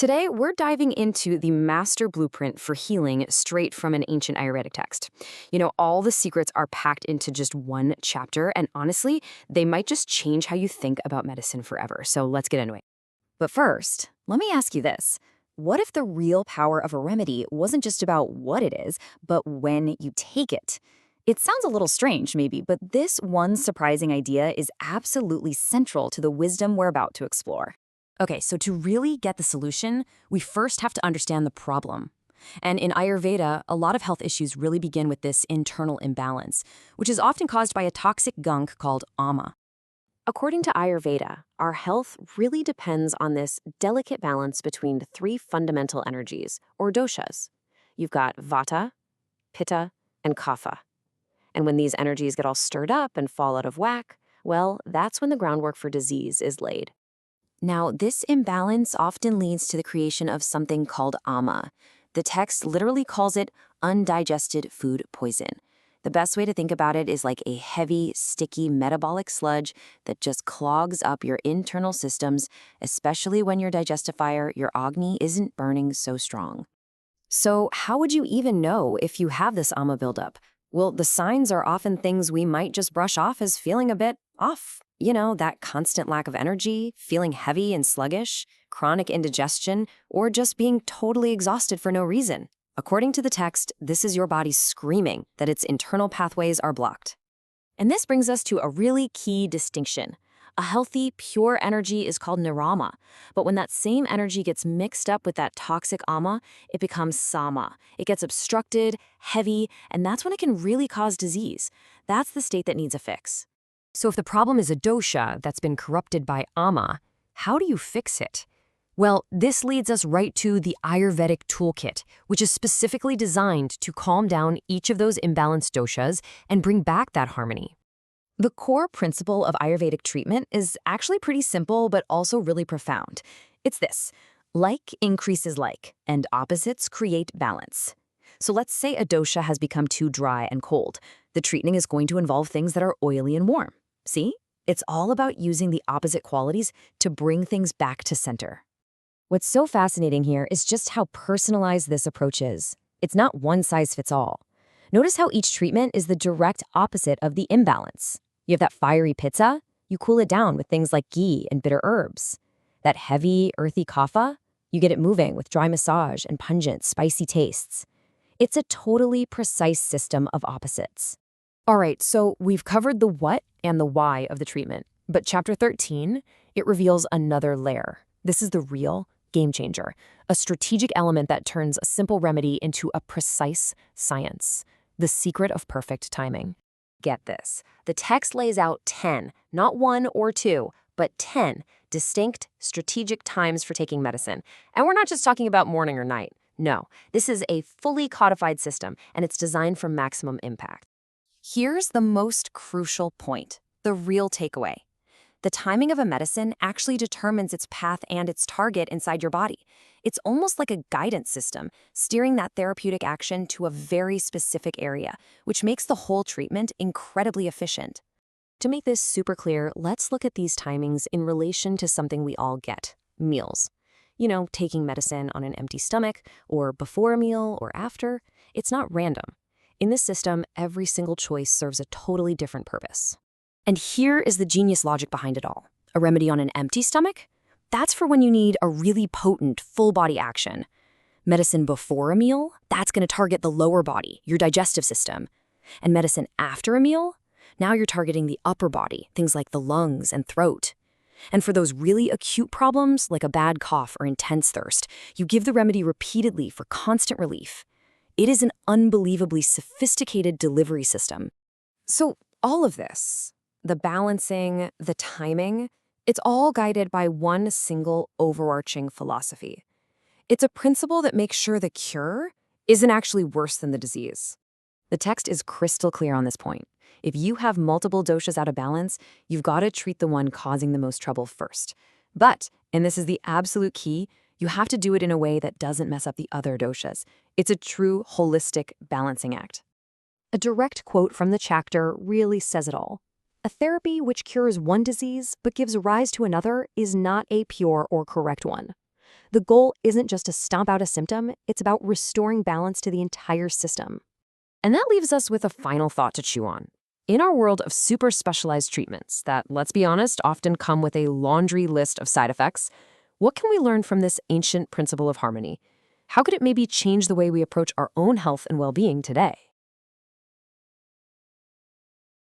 Today, we're diving into the master blueprint for healing straight from an ancient Ayurvedic text. All the secrets are packed into just one chapter, and honestly, they might just change how you think about medicine forever. So let's get into it. But first, let me ask you this. What if the real power of a remedy wasn't just about what it is, but when you take it? It sounds a little strange, maybe, but this one surprising idea is absolutely central to the wisdom we're about to explore. Okay, so to really get the solution, we first have to understand the problem. And in Ayurveda, a lot of health issues really begin with this internal imbalance, which is often caused by a toxic gunk called ama. According to Ayurveda, our health really depends on this delicate balance between the three fundamental energies, or doshas. You've got vata, pitta, and kapha. And when these energies get all stirred up and fall out of whack, well, that's when the groundwork for disease is laid. Now, this imbalance often leads to the creation of something called ama. The text literally calls it undigested food poison. The best way to think about it is like a heavy, sticky metabolic sludge that just clogs up your internal systems, especially when your digestifier, your Agni, isn't burning so strong. So how would you even know if you have this ama buildup? Well, the signs are often things we might just brush off as feeling a bit off. That constant lack of energy, feeling heavy and sluggish, chronic indigestion, or just being totally exhausted for no reason. According to the text, this is your body screaming that its internal pathways are blocked. And this brings us to a really key distinction. A healthy, pure energy is called nirama, but when that same energy gets mixed up with that toxic ama, it becomes sama. It gets obstructed, heavy, and that's when it can really cause disease. That's the state that needs a fix. So if the problem is a dosha that's been corrupted by ama, how do you fix it? Well, this leads us right to the Ayurvedic toolkit, which is specifically designed to calm down each of those imbalanced doshas and bring back that harmony. The core principle of Ayurvedic treatment is actually pretty simple, but also really profound. It's this: like increases like, and opposites create balance. So let's say a dosha has become too dry and cold. The treatment is going to involve things that are oily and warm. See? It's all about using the opposite qualities to bring things back to center. What's so fascinating here is just how personalized this approach is. It's not one size fits all. Notice how each treatment is the direct opposite of the imbalance. You have that fiery pitta, you cool it down with things like ghee and bitter herbs. That heavy, earthy kapha, you get it moving with dry massage and pungent, spicy tastes. It's a totally precise system of opposites. All right, so we've covered the what and the why of the treatment, but chapter 13, it reveals another layer. This is the real game changer, a strategic element that turns a simple remedy into a precise science, the secret of perfect timing. Get this. The text lays out 10, not 1 or 2, but 10 distinct strategic times for taking medicine. And we're not just talking about morning or night. No, this is a fully codified system, and it's designed for maximum impact. Here's the most crucial point, the real takeaway. The timing of a medicine actually determines its path and its target inside your body. It's almost like a guidance system, steering that therapeutic action to a very specific area, which makes the whole treatment incredibly efficient. To make this super clear, let's look at these timings in relation to something we all get: meals. Taking medicine on an empty stomach, or before a meal, or after. It's not random. In this system, every single choice serves a totally different purpose. And here is the genius logic behind it all. A remedy on an empty stomach? That's for when you need a really potent, full-body action. Medicine before a meal? That's going to target the lower body, your digestive system. And medicine after a meal? Now you're targeting the upper body, things like the lungs and throat. And for those really acute problems, like a bad cough or intense thirst, you give the remedy repeatedly for constant relief. It is an unbelievably sophisticated delivery system. So all of this, the balancing, the timing, it's all guided by one single overarching philosophy. It's a principle that makes sure the cure isn't actually worse than the disease. The text is crystal clear on this point. If you have multiple doshas out of balance, you've got to treat the one causing the most trouble first. But, and this is the absolute key, you have to do it in a way that doesn't mess up the other doshas. It's a true holistic balancing act. A direct quote from the chapter really says it all. A therapy which cures one disease but gives rise to another is not a pure or correct one. The goal isn't just to stomp out a symptom, it's about restoring balance to the entire system. And that leaves us with a final thought to chew on. In our world of super specialized treatments that, let's be honest, often come with a laundry list of side effects, what can we learn from this ancient principle of harmony? How could it maybe change the way we approach our own health and well-being today?